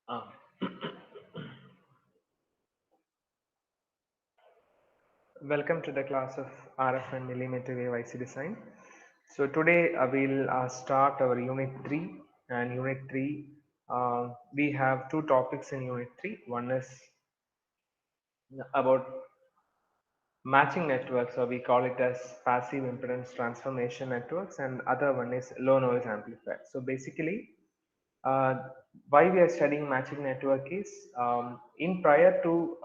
Um, Welcome to the class of RF and millimeter wave IC design. So today we'll start our unit 3, and unit 3 we have two topics in unit 3. One is about matching networks, or we call it as passive impedance transformation networks, and other one is low noise amplifier. So basically, uh, why we are studying matching network is, in prior to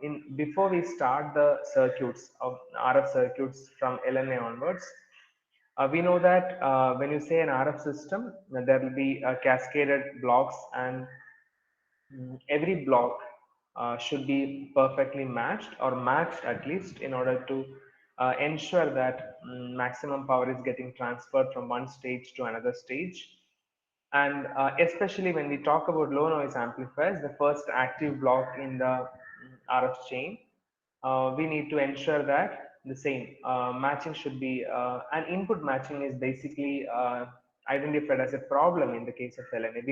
in before we start the circuits of RF circuits from LNA onwards, we know that when you say an RF system, there will be cascaded blocks, and every block should be perfectly matched, or matched at least, in order to ensure that maximum power is getting transferred from one stage to another stage. And especially when we talk about low noise amplifiers, the first active block in the RF chain, we need to ensure that the same matching should be, an input matching is basically identified as a problem in the case of LNA.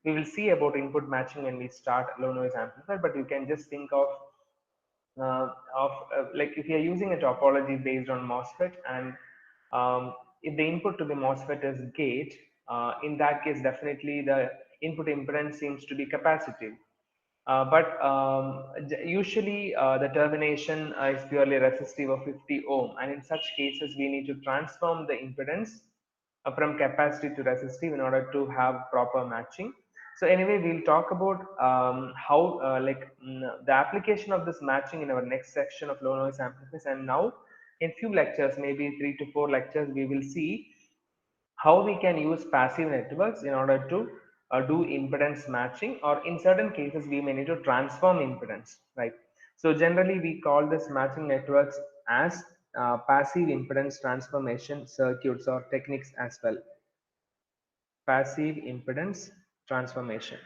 We will see about input matching when we start low noise amplifier, but you can just think of like if you are using a topology based on MOSFET, and if the input to the MOSFET is gate, in that case definitely the input impedance seems to be capacitive. But usually the termination is purely resistive of 50 ohm, and in such cases we need to transform the impedance from capacitive to resistive in order to have proper matching. So anyway, we'll talk about how the application of this matching in our next section of low noise amplifiers. And now in few lectures, maybe 3 to 4 lectures, we will see how we can use passive networks in order to do impedance matching, or in certain cases we may need to transform impedance, right? So generally we call this matching networks as passive impedance transformation circuits, or techniques as well. Passive impedance transformation.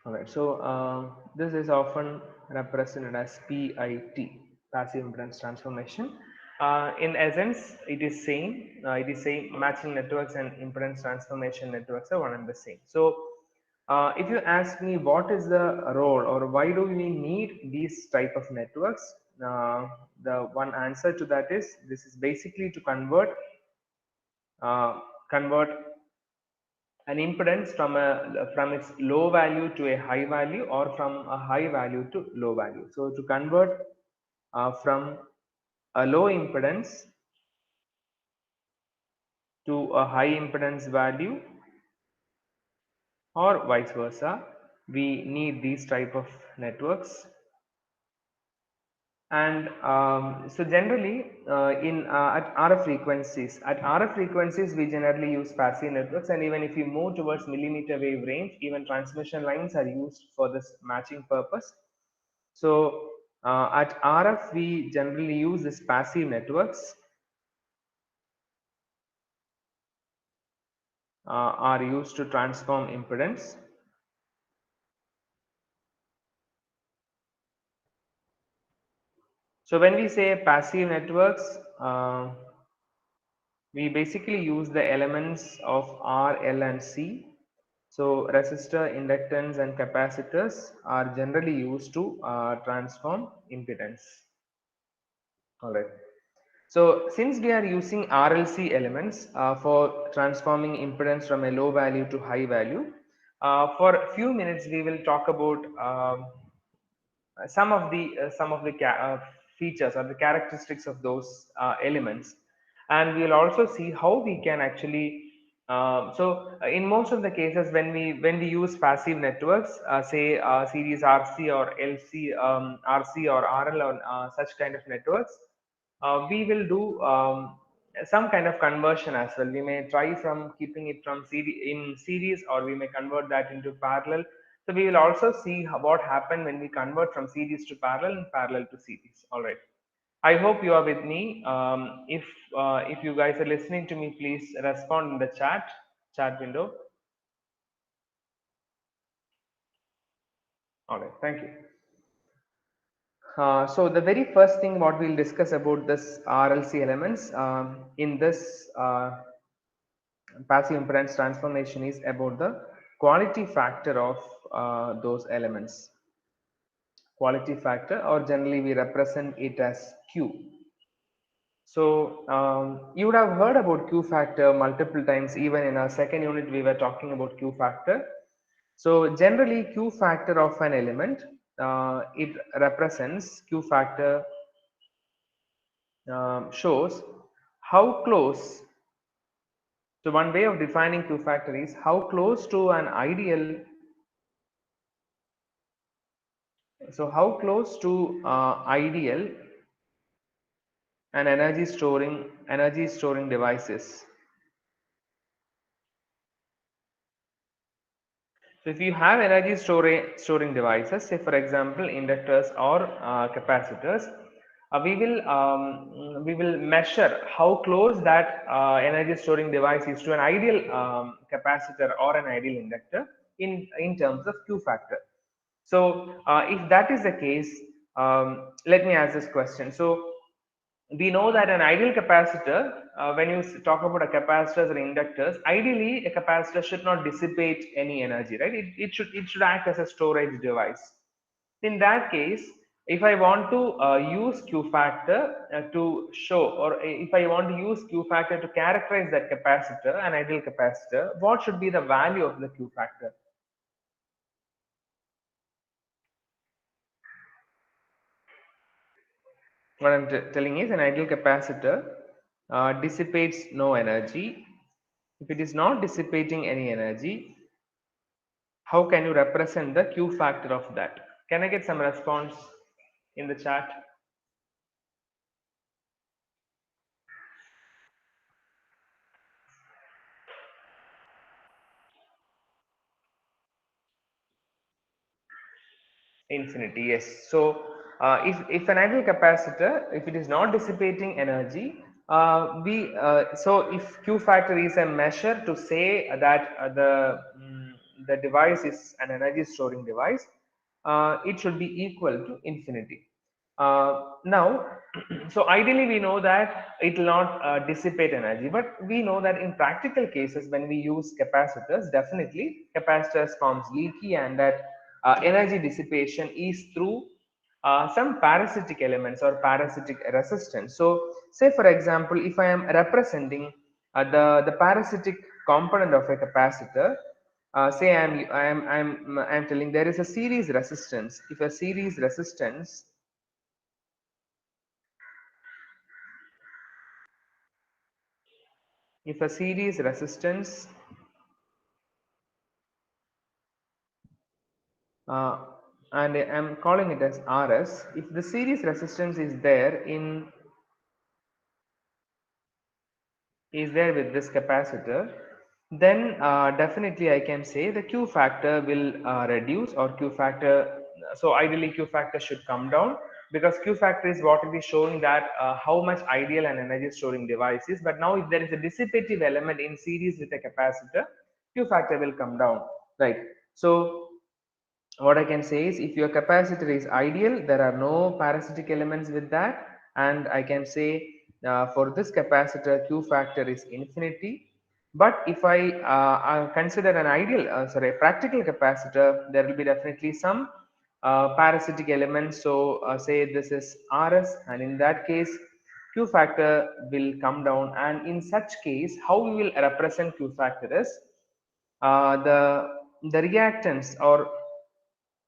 All right, so this is often represented as PIT, passive impedance transformation. In essence, it is same. It is same. Matching networks and impedance transformation networks are one and the same. So, if you ask me what is the role, or why do we need these type of networks, the one answer to that is, this is basically to uh, convert an impedance from its low value to a high value, or from a high value to low value. So to convert from a low impedance to a high impedance value, or vice versa, we need these type of networks. And so generally at RF frequencies we generally use passive networks, and even if you move towards millimeter wave range, even transmission lines are used for this matching purpose. So at RF we generally use this passive networks, are used to transform impedance. So when we say passive networks, we basically use the elements of R, L, and C. So resistor, inductance, and capacitors are generally used to transform impedance. All right. So since we are using RLC elements for transforming impedance from a low value to high value, for a few minutes we will talk about some of the features or the characteristics of those elements, and we will also see how we can actually in most of the cases when we use passive networks, say series RC or LC, RC or RL, or such kind of networks, we will do some kind of conversion as well. We may try from keeping it from in series, or we may convert that into parallel. So we will also see what happened when we convert from series to parallel and parallel to series. All right. I hope you are with me. If you guys are listening to me, please respond in the chat window. All right, thank you. So the very first thing what we'll discuss about this RLC elements in this passive impedance transformation is about the quality factor of those elements. Quality factor, or generally we represent it as Q. So you would have heard about Q factor multiple times. Even in our second unit we were talking about Q factor. So generally Q factor of an element, it represents Q factor, shows how close. So one way of defining Q factor is how close to an ideal. So how close to ideal and energy storing devices. So if you have storing devices, say for example inductors or capacitors, we will measure how close that energy storing device is to an ideal capacitor or an ideal inductor in terms of Q factor. So if that is the case, let me ask this question. So we know that an ideal capacitor, when you talk about a capacitors or inductors, ideally a capacitor should not dissipate any energy, right? It should act as a storage device. In that case, if I want to use Q factor to show, or if I want to use Q factor to characterize that capacitor, an ideal capacitor, what should be the value of the Q factor? What I'm telling is, an ideal capacitor dissipates no energy. If it is not dissipating any energy, how can you represent the Q factor of that? Can I get some response in the chat? Infinity, yes. So if an ideal capacitor, if it is not dissipating energy, so if Q factor is a measure to say that the device is an energy storing device, it should be equal to infinity. Now, so ideally we know that it will not dissipate energy, but we know that in practical cases when we use capacitors, definitely capacitors forms leaky, and that energy dissipation is through some parasitic elements or parasitic resistance. So say for example, if I am representing the parasitic component of a capacitor, say I'm telling there is a series resistance. If a series resistance, if a series resistance uh, and I'm calling it as RS, if the series resistance is there with this capacitor, then definitely I can say the Q factor will reduce, or Q factor, so ideally Q factor should come down, because Q factor is what it is showing that how much ideal an energy storing device is. But now if there is a dissipative element in series with a capacitor, Q factor will come down, right? So what I can say is, if your capacitor is ideal, there are no parasitic elements with that, and I can say for this capacitor Q factor is infinity. But if I consider an ideal, sorry, a practical capacitor, there will be definitely some parasitic elements. So say this is RS, and in that case Q factor will come down. And in such case, how we will represent Q factor is the reactance, or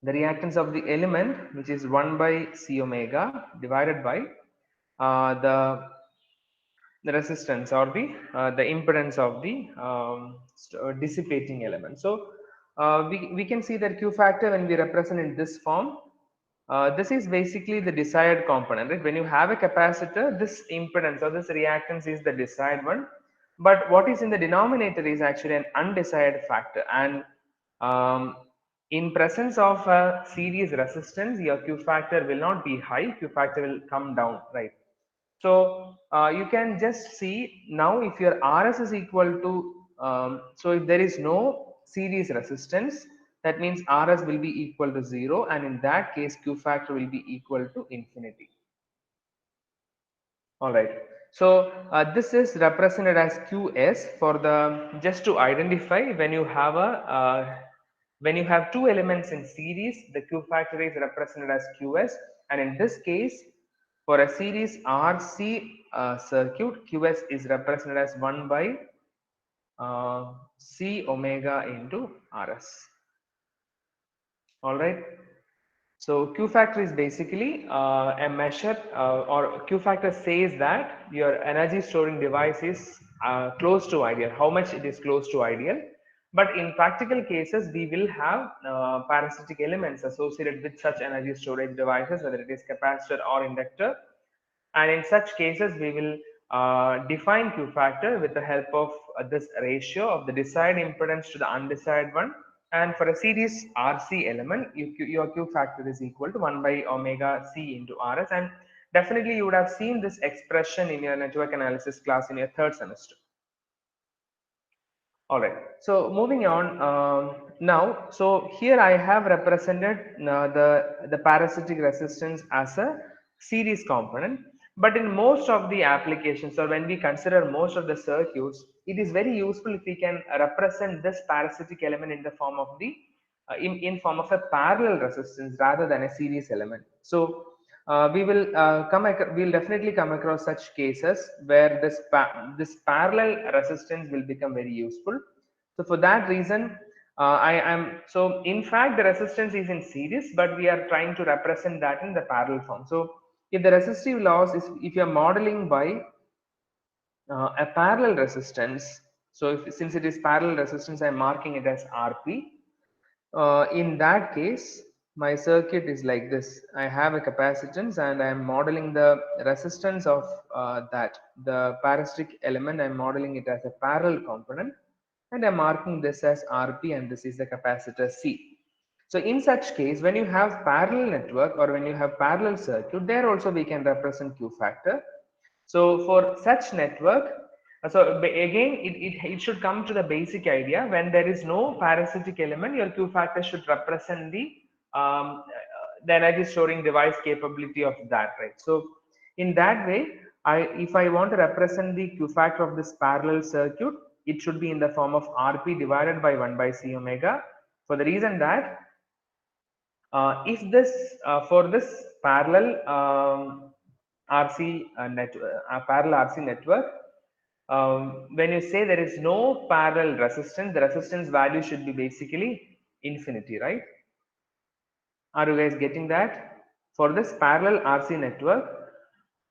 the reactance of the element, which is 1 by c omega divided by the resistance, or the impedance of the dissipating element. So we can see that Q factor, when we represent in this form, this is basically the desired component, right? When you have a capacitor, this impedance or this reactance is the desired one, but what is in the denominator is actually an undesired factor. And in presence of a series resistance, your Q factor will not be high, Q factor will come down, right? So you can just see now, if your RS is equal to, so if there is no series resistance, That means Rs will be equal to 0, and in that case Q factor will be equal to infinity. All right. So this is represented as Qs for the, just to identify when you have a when you have two elements in series, the Q factor is represented as Qs, and in this case, for a series RC circuit, Qs is represented as 1 by C omega into Rs. All right. So Q factor is basically a measure, or Q factor says that your energy storing device is close to ideal, how much it is close to ideal. But in practical cases, we will have parasitic elements associated with such energy storage devices, whether it is capacitor or inductor. And in such cases, we will define Q factor with the help of this ratio of the desired impedance to the undesired one. And for a series RC element, your Q factor is equal to 1 by omega C into Rs. And definitely you would have seen this expression in your network analysis class in your third semester. All right. So moving on now. So here I have represented the parasitic resistance as a series component. But in most of the applications, or when we consider most of the circuits, it is very useful if we can represent this parasitic element in the form of the in form of a parallel resistance rather than a series element. So we will we'll definitely come across such cases where this parallel resistance will become very useful. So for that reason, I am so in fact the resistance is in series, but we are trying to represent that in the parallel form. So if the resistive loss is, if you are modeling by a parallel resistance, so since it is parallel resistance, I am marking it as Rp. In that case, my circuit is like this. I have a capacitance and I am modeling the resistance of the parasitic element. I am modeling it as a parallel component, and I am marking this as Rp, and this is the capacitor C. So in such case, when you have parallel network or when you have parallel circuit, there also we can represent Q factor. So for such network, again, it should come to the basic idea. When there is no parasitic element, your Q factor should represent the energy storing device capability of that, right? So in that way, if I want to represent the Q factor of this parallel circuit, it should be in the form of Rp divided by 1 by C omega, for the reason that if this for this parallel RC parallel RC network, when you say there is no parallel resistance, the resistance value should be basically infinity, right? Are you guys getting that? For this parallel RC network,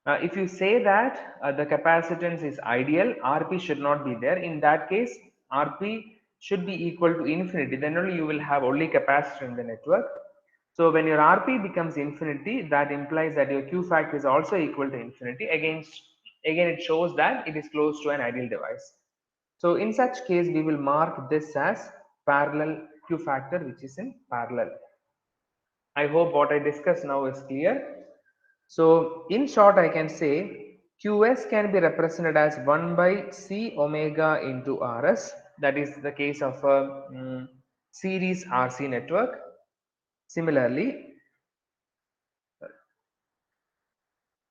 if you say that the capacitance is ideal, Rp should not be there. In that case, Rp should be equal to infinity. Then only you will have only capacitor in the network. So when your Rp becomes infinity, that implies that your Q factor is also equal to infinity. Again, it shows that it is close to an ideal device. So in such case, we will mark this as parallel Q factor, which is in parallel. I hope what I discussed now is clear. So in short, I can say Qs can be represented as 1 by C omega into Rs. That is the case of a series RC network. Similarly,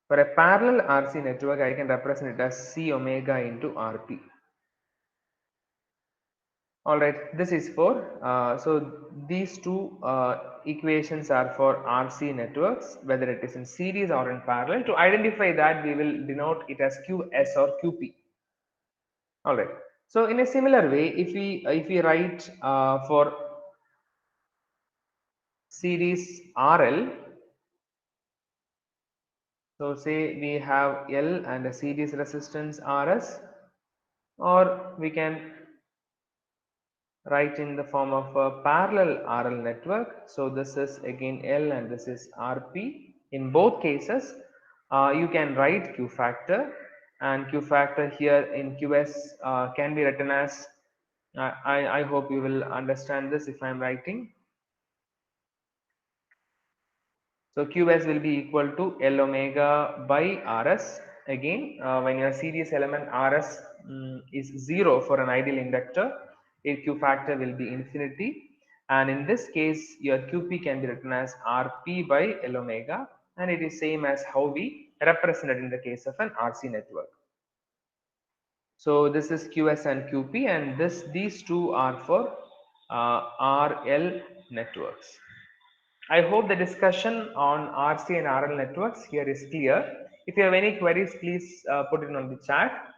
for a parallel RC network, I can represent it as C omega into Rp. All right, this is for, so these two equations are for RC networks, whether it is in series or in parallel. To identify that, we will denote it as Qs or Qp. All right. So in a similar way, if we write for series RL, so say we have L and a series resistance Rs, or we can write in the form of a parallel RL network. So this is again L and this is Rp. In both cases, you can write Q factor, and Q factor here in Qs can be written as, I hope you will understand this if I am writing. So Qs will be equal to L omega by Rs. Again, when your series element Rs is 0 for an ideal inductor, a Q factor will be infinity. And in this case, your QP can be written as RP by L omega, and it is same as how we represent it in the case of an RC network. So this is QS and QP, and these two are for RL networks. I hope the discussion on RC and RL networks here is clear. If you have any queries, please put it on the chat.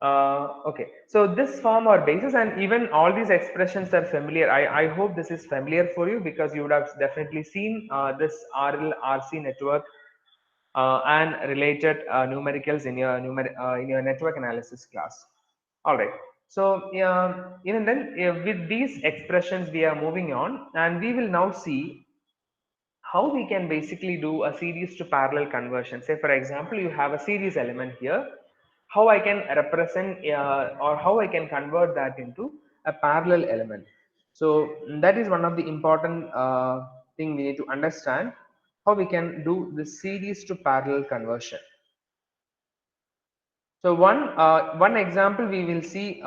Okay, so this form or basis, and even all these expressions are familiar. I hope this is familiar for you, because you would have definitely seen this RL RC network and related numericals in your in your network analysis class. All right. So even then, with these expressions, we are moving on, and we will now see how we can basically do a series to parallel conversion. Say for example, you have a series element here, how I can represent or how I can convert that into a parallel element. So that is one of the important thing we need to understand, how we can do the series to parallel conversion. So one example we will see,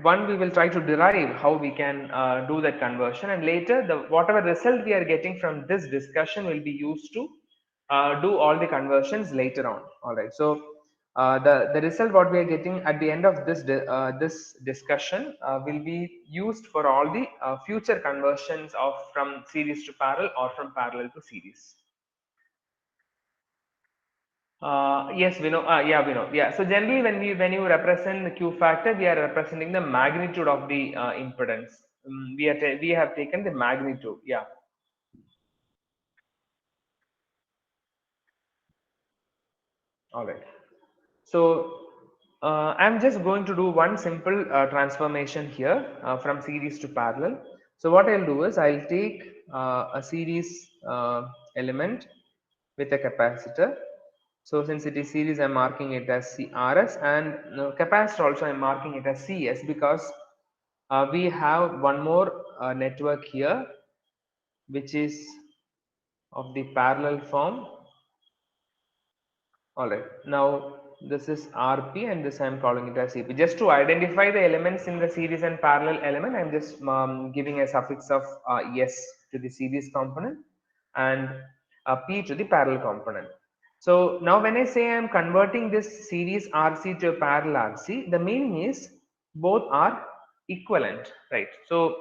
one we will try to derive how we can do that conversion, and later the whatever result we are getting from this discussion will be used to do all the conversions later on. All right. So the result what we are getting at the end of this discussion will be used for all the future conversions of from series to parallel or from parallel to series. Yes, we know. Yeah, we know. Yeah. So generally, when you represent the Q factor, we are representing the magnitude of the impedance. We have taken the magnitude. Yeah. All right. So I'm just going to do one simple transformation here from series to parallel. So what I'll do is I'll take a series element with a capacitor. So since it is series, I'm marking it as CRS, and capacitor also I'm marking it as CS, because we have one more network here which is of the parallel form. All right. Now this is RP, and this I am calling it as CP. Just to identify the elements in the series and parallel element, I am just giving a suffix of S to the series component and P to the parallel component. So now when I say I am converting this series RC to a parallel RC, the meaning is both are equivalent, right? So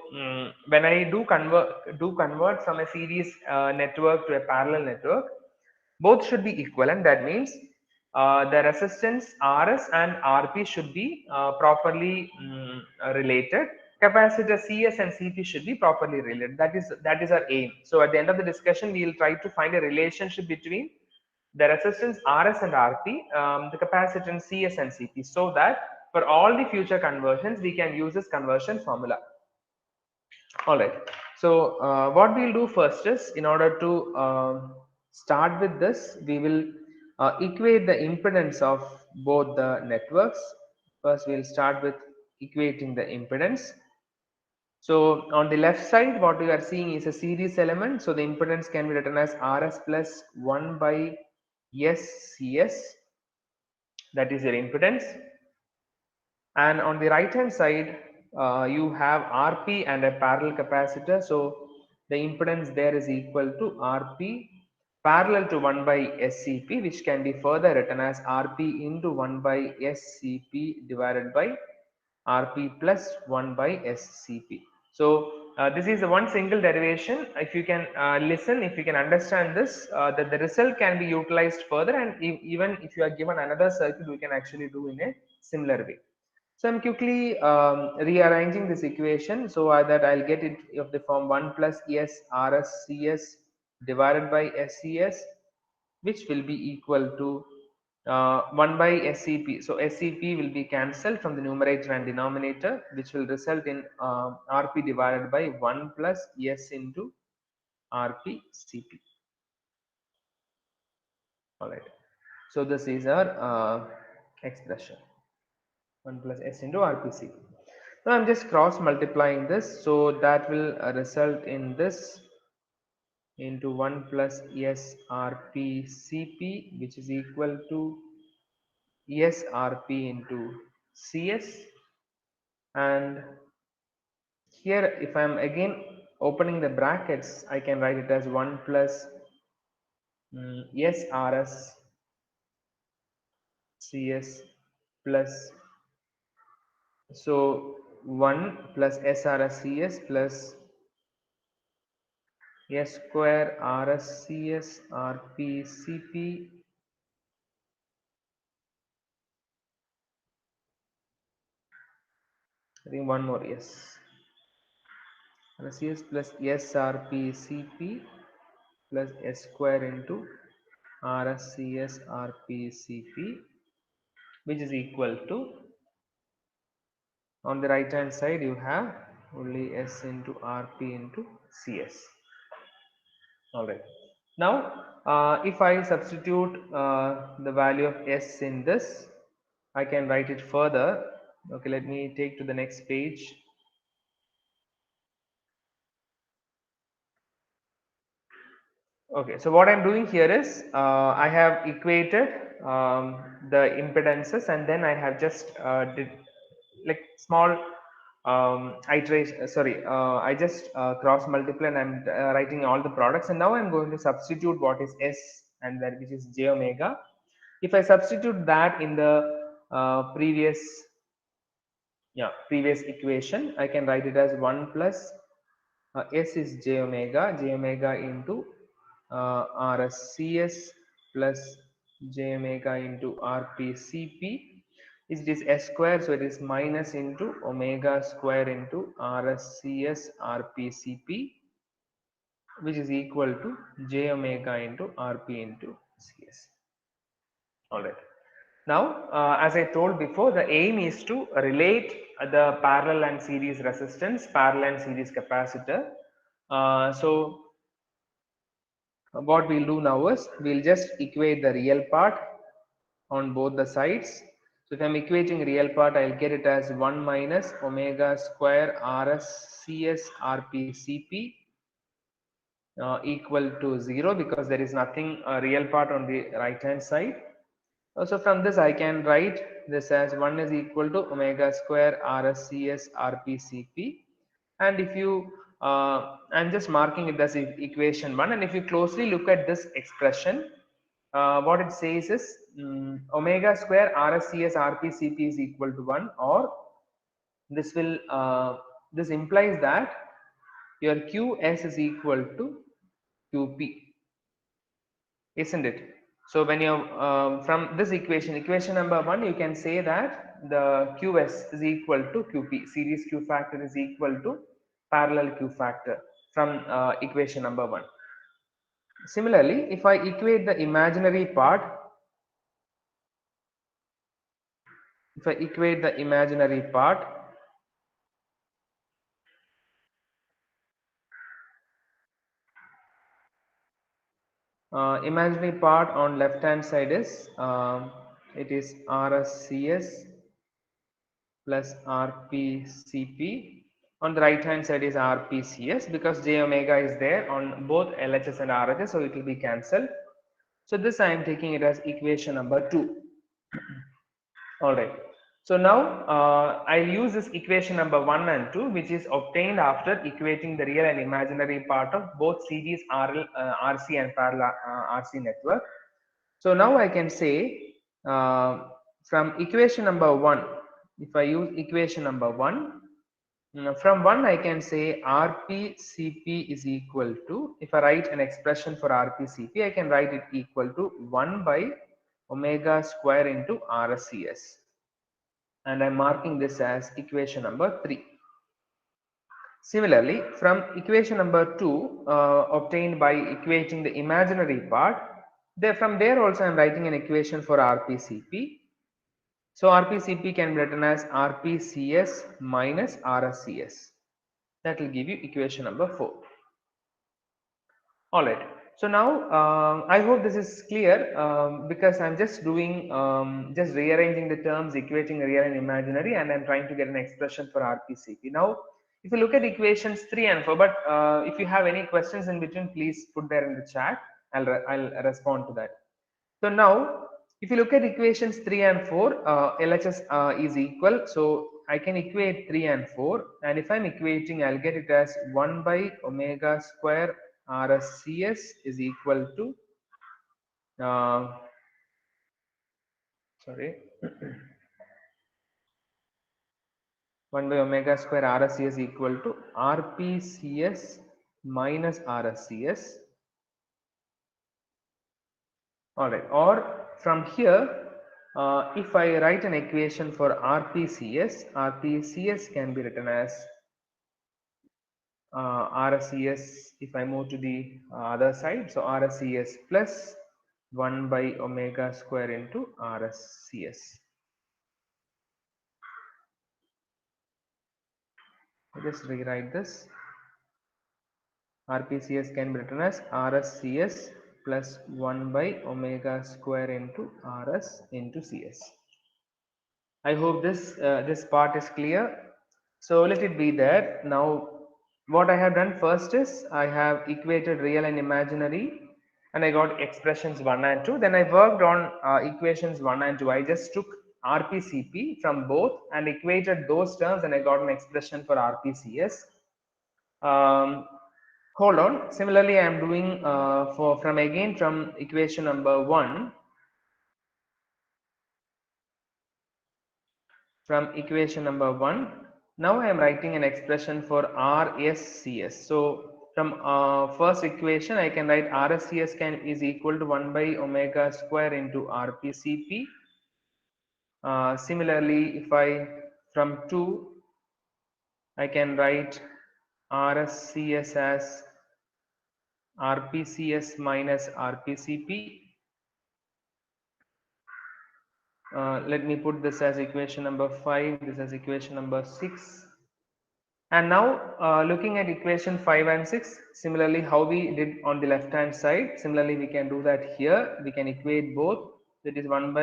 when I do convert from a series network to a parallel network, both should be equivalent. That means the resistance Rs and Rp should be properly related. Capacitor Cs and Cp should be properly related. That is our aim. So at the end of the discussion, we will try to find a relationship between the resistance Rs and Rp, the capacitance Cs and Cp, so that for all the future conversions we can use this conversion formula. All right. So what we'll do first is, in order to start with this, we will equate the impedance of both the networks. First, we'll start with equating the impedance. So on the left side, what we are seeing is a series element. So the impedance can be written as Rs plus 1 by SCS. That is your impedance. And on the right hand side, you have Rp and a parallel capacitor. So the impedance there is equal to Rp parallel to 1 by SCP, which can be further written as Rp into 1 by SCP divided by Rp plus 1 by SCP. So this is the one single derivation. If you can listen, if you can understand this, that the result can be utilized further, and even if you are given another circuit, we can actually do in a similar way. So I'm quickly rearranging this equation so that I'll get it of the form 1 plus S Rs Cs divided by SCS, which will be equal to 1 by SCP. So SCP will be cancelled from the numerator and denominator, which will result in RP divided by 1 plus S into RP CP. All right. So this is our expression. 1 plus S into RPC. Now I'm just cross multiplying this, so that will result in this into 1 plus SRPCP, which is equal to SRP into CS. And here, if I'm again opening the brackets, I can write it as 1 plus SRS CS plus, so 1 plus SRS CS plus S square RS CS RP CP. I think one more, yes. RCS plus SRP CP plus S square into RSCS RP CP, which is equal to, on the right hand side you have only S into RP into CS. Alright. Now, if I substitute the value of S in this, I can write it further. Okay, let me take to the next page. Okay, so what I'm doing here is I have equated the impedances, and then I have just did like small iteration. Sorry, I just cross multiply, and I'm writing all the products, and now I'm going to substitute what is S and that which is j omega. If I substitute that in the previous equation, I can write it as 1 plus S is j omega into RSCS plus j omega into RPCP. It is S square, so it is minus into omega square into RSCS RPCP, which is equal to j omega into RP into CS. All right. Now, as I told before, the aim is to relate the parallel and series resistance, parallel and series capacitor. So what we'll do now is we'll just equate the real part on both the sides. So if I'm equating real part, I'll get it as 1 minus omega square RS CS RP CP equal to 0, because there is nothing real part on the right hand side. So from this I can write this as 1 is equal to omega square RSCS RPCP, and if you I'm just marking it as equation 1, and if you closely look at this expression, what it says is omega square RSCS RPCP is equal to 1, or this will this implies that your QS is equal to QP, isn't it? So when you from this equation number 1, you can say that the QS is equal to QP, series Q factor is equal to parallel Q factor from equation number 1. Similarly, if I equate the imaginary part, if I equate the imaginary part, imaginary part on left hand side is it is RSCS plus RPCP. On the right hand side is RPCS, because j omega is there on both LHS and RHS, so it will be cancelled. So this I am taking it as equation number 2. All right. So now I'll use this equation number 1 and 2, which is obtained after equating the real and imaginary part of both series RC and parallel RC network. So now I can say from equation number 1, if I use equation number 1, from 1 I can say RPCP is equal to, if I write an expression for RPCP, I can write it equal to 1 by omega square into RSCS, and I'm marking this as equation number 3. Similarly, from equation number 2 obtained by equating the imaginary part, from there also I'm writing an equation for RPCP. So RPCP can be written as RPCS minus RSCS. That will give you equation number 4. All right. So now I hope this is clear, because I'm just doing just rearranging the terms, equating real and imaginary, and I'm trying to get an expression for RPCP. Now, if you look at equations 3 and 4, but if you have any questions in between, please put there in the chat. I'll respond to that. So now, if you look at equations 3 and 4, LHS is equal. So I can equate 3 and 4, and if I'm equating, I'll get it as 1 by omega square RSCS is equal to sorry 1 by omega square RSC is equal to RPCS minus RSCS. Alright, or from here, if I write an equation for RPCS can be written as RSCS if I move to the other side. So RSCS plus 1 by omega square into RSCS. I just rewrite this. RPCS can be written as RSCS plus 1 by omega square into RS into CS. I hope this part is clear. So let it be there. Now what I have done first is I have equated real and imaginary, and I got expressions 1 and 2. Then I worked on equations 1 and 2. I just took RPCP from both and equated those terms, and I got an expression for RPCS. Hold on. Similarly, I am doing from equation number 1. From equation number 1, now I am writing an expression for RSCS. So from first equation, I can write RSCS is equal to 1 by omega square into RPCP. Similarly, if I from 2, I can write RSCS as RPCS minus RPCP. Let me put this as equation number 5, this as equation number 6. And now looking at equation 5 and 6, similarly how we did on the left hand side, similarly we can do that here. We can equate both. That is 1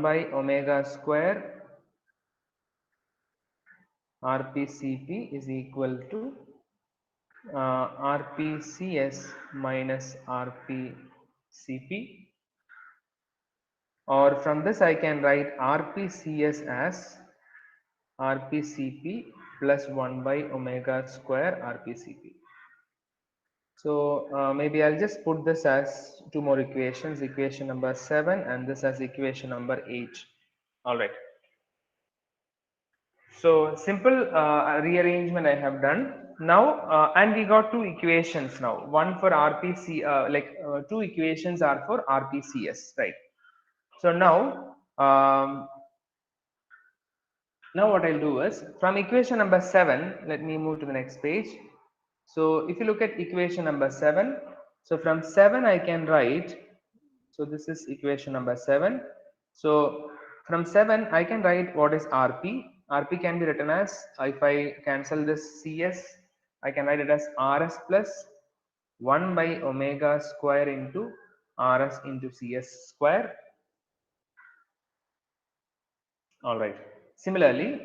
by omega square RPCP is equal to RPCS minus RPCP. Or from this I can write RPCS as RPCP plus 1 by omega square RPCP. So maybe I'll just put this as two more equations, equation number 7 and this as equation number 8. All right. So simple rearrangement I have done now, and we got two equations now. One for RPC, two equations are for RPCS, right? So now, now what I'll do is from equation number 7, let me move to the next page. So if you look at equation number 7, so from 7 I can write, so this is equation number 7. So from 7 I can write what is RP. RP can be written as, if I cancel this CS, I can write it as RS plus 1 by omega square into RS into CS square. All right. Similarly,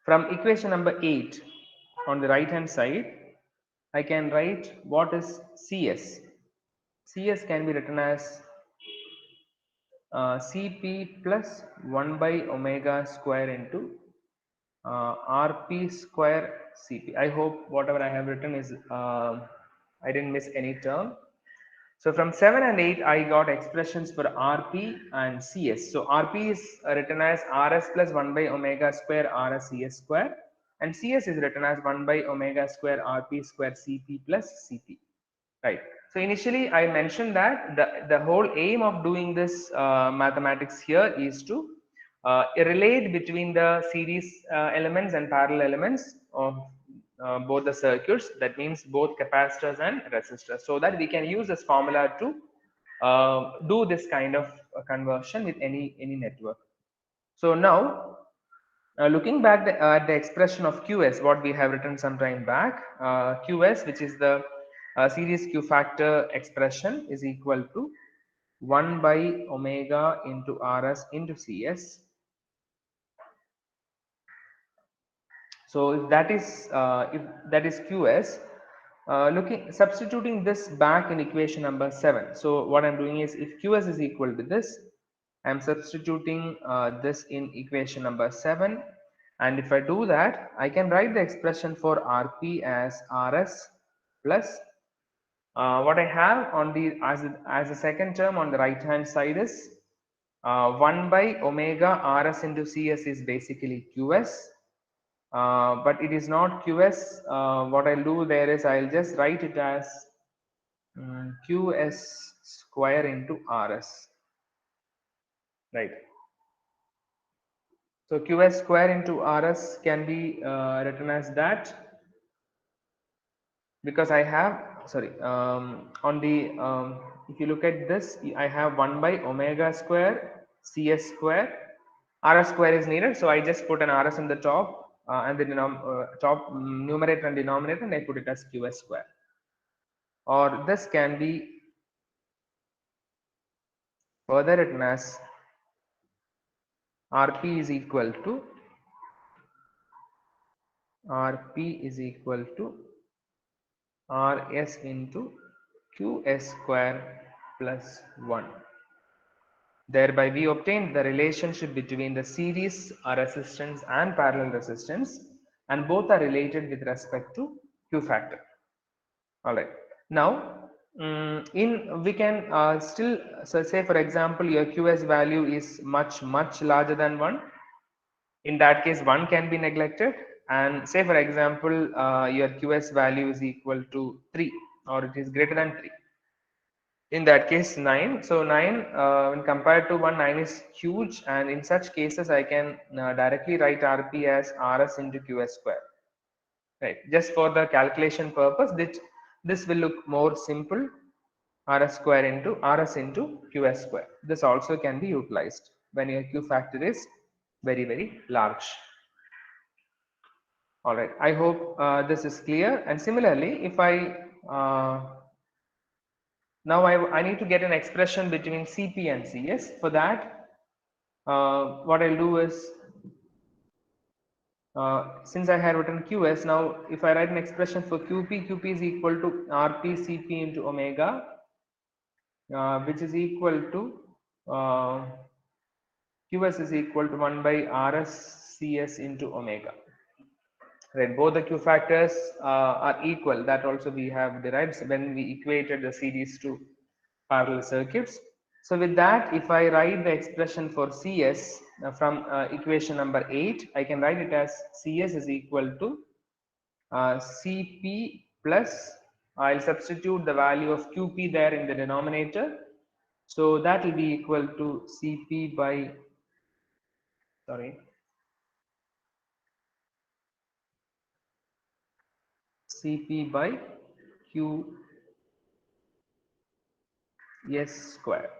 from equation number 8 on the right hand side, I can write what is CS. CS can be written as Cp plus 1 by omega square into Rp square Cp. I hope whatever I have written is, I didn't miss any term. So from 7 and 8, I got expressions for Rp and Cs. So Rp is written as Rs plus 1 by omega square Rs Cs square, and Cs is written as 1 by omega square Rp square Cp plus Cp. Right. So initially I mentioned that the whole aim of doing this mathematics here is to relate between the series elements and parallel elements of both the circuits. That means both capacitors and resistors, so that we can use this formula to do this kind of conversion with any network. So now looking back at the expression of QS, what we have written some time back, QS, which is the series QFactor expression, is equal to 1 by omega into RS into CS. So if that is QS, Substituting this back in equation number 7. So what I'm doing is, if Qs is equal to this, I'm substituting this in equation number 7, and if I do that, I can write the expression for Rp as Rs plus what I have on the as a second term on the right hand side is 1 by omega Rs into Cs is basically Qs, but it is not Qs. What I'll do there is, I'll just write it as Qs square into Rs, right? So Qs square into Rs can be written as that, because I have, sorry, on the if you look at this, I have 1 by omega square Cs square. Rs square is needed, so I just put an Rs in the top and the top numerator and denominator, and I put it as Qs square. Or this can be further written as Rp is equal to Rs into Qs square plus 1. Thereby we obtain the relationship between the series resistance and parallel resistance, and both are related with respect to Q factor. Alright. Now we can still, so say for example your Qs value is much larger than 1. In that case 1 can be neglected, and say for example your Qs value is equal to 3, or it is greater than 3. In that case 9. So 9 when compared to 1, 9 is huge, and in such cases I can directly write Rp as Rs into Qs square, right? Just for the calculation purpose, this will look more simple. Rs square into Rs into Qs square. This also can be utilized when your Q factor is very large. All right, I hope this is clear. And similarly, if now I need to get an expression between Cp and Cs. For that, what I'll do is, since I had written Qs, now if I write an expression for Qp is equal to Rp Cp into omega, which is equal to Qs is equal to 1 by Rs Cs into omega. Right, both the Q factors are equal. That also we have derived when we equated the series to parallel circuits. So with that, if I write the expression for Cs from equation number 8, I can write it as Cs is equal to Cp plus, I'll substitute the value of Qp there in the denominator. So that will be equal to Cp by, sorry, Cp by Q S square.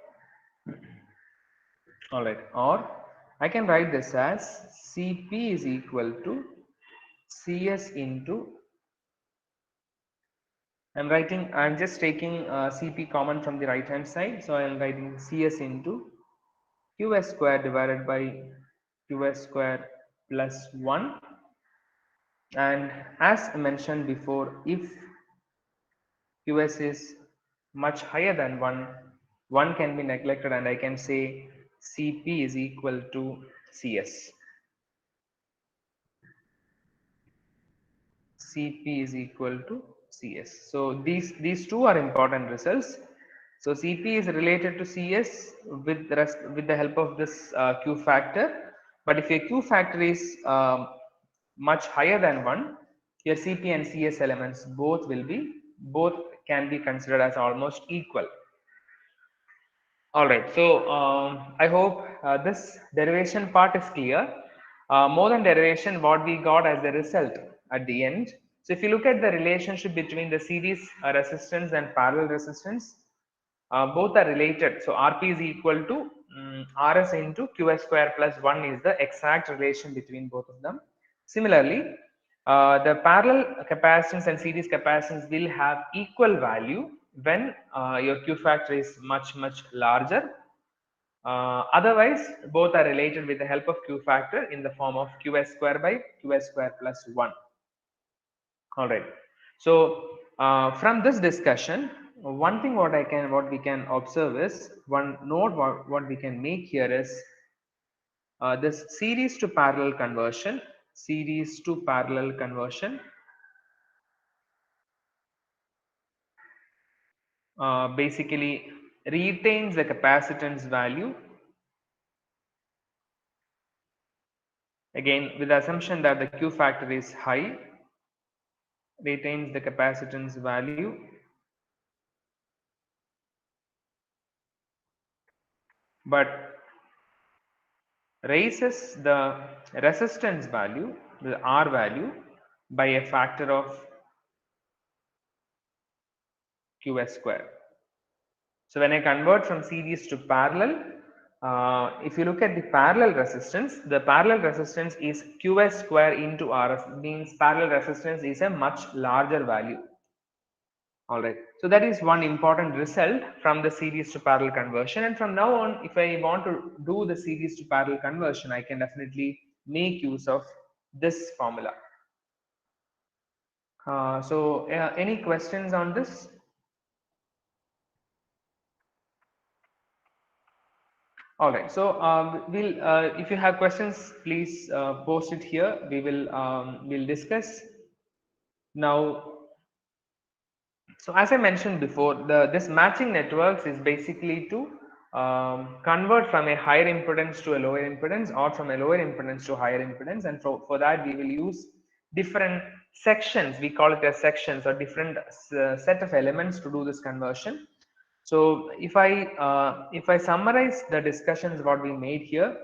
All right, or I can write this as Cp is equal to Cs into, I'm just taking Cp common from the right hand side, so I am writing Cs into Qs square divided by Qs square plus 1. And as I mentioned before, if Qs is much higher than 1, 1 can be neglected, and I can say Cp is equal to Cs. Cp is equal to Cs. So these two are important results. So Cp is related to Cs with the help of this Q factor. But if your Q factor is much higher than 1, your Cp and Cs elements both can be considered as almost equal. All right, so I hope this derivation part is clear. More than derivation, what we got as the result at the end. So if you look at the relationship between the series resistance and parallel resistance, both are related. So Rp is equal to Rs into Qs square plus 1 is the exact relation between both of them. Similarly, the parallel capacitance and series capacitance will have equal value when your Q factor is much larger. Otherwise, both are related with the help of Q factor in the form of Qs square by Qs square plus 1. All right. So From this discussion, one thing what we can observe is one note what we can make here is this series to parallel conversion. Series to parallel conversion basically retains the capacitance value, again with the assumption that the Q factor is high, retains the capacitance value, but raises the resistance value, the R value, by a factor of Qs square. So when I convert from series to parallel, if you look at the parallel resistance is Qs square into Rs, means parallel resistance is a much larger value. Alright, so that is one important result from the series to parallel conversion, and from now on if I want to do the series to parallel conversion I can definitely make use of this formula. Any questions on this? Alright, so we'll if you have questions please post it here, we'll discuss now. So as I mentioned before, this matching networks is basically to convert from a higher impedance to a lower impedance, or from a lower impedance to higher impedance, and for that we will use different sections, we call it as sections, or different set of elements to do this conversion. So if I summarize the discussions what we made here,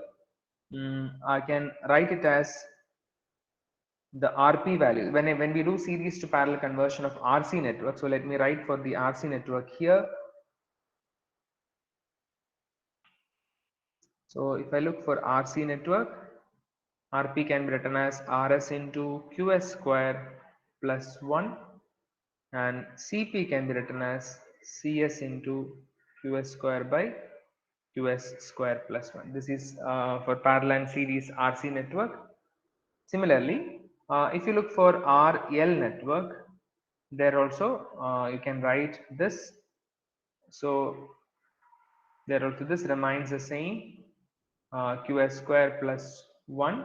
I can write it as the RP value when we do series to parallel conversion of RC network. So let me write for the RC network here. So if I look for RC network, RP can be written as RS into QS square plus 1, and CP can be written as CS into QS square by QS square plus 1. This is for parallel and series RC network. Similarly, if you look for RL network, there also you can write this. So there also this remains the same, QS square plus 1,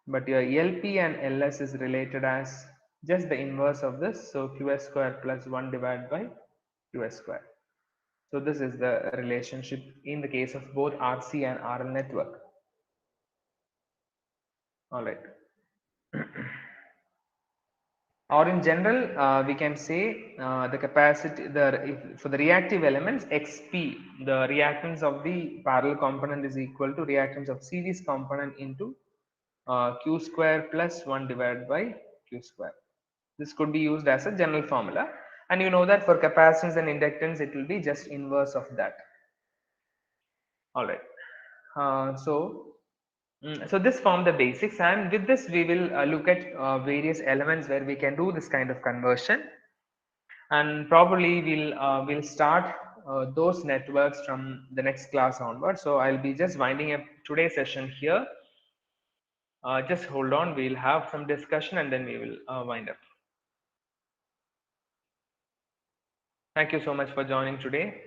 but your LP and LS is related as just the inverse of this, so QS square plus 1 divided by QS square. So this is the relationship in the case of both RC and RL network. All right. Or in general we can say the capacity for the reactive elements xp, the reactance of the parallel component is equal to reactance of series component into q square plus 1 divided by q square. This could be used as a general formula, and you know that for capacitance and inductance it will be just inverse of that. All right. So this form the basics, and with this we will look at various elements where we can do this kind of conversion, and probably we'll start those networks from the next class onward. So I'll be just winding up today's session here. Just hold on, we'll have some discussion and then we will wind up. Thank you so much for joining today.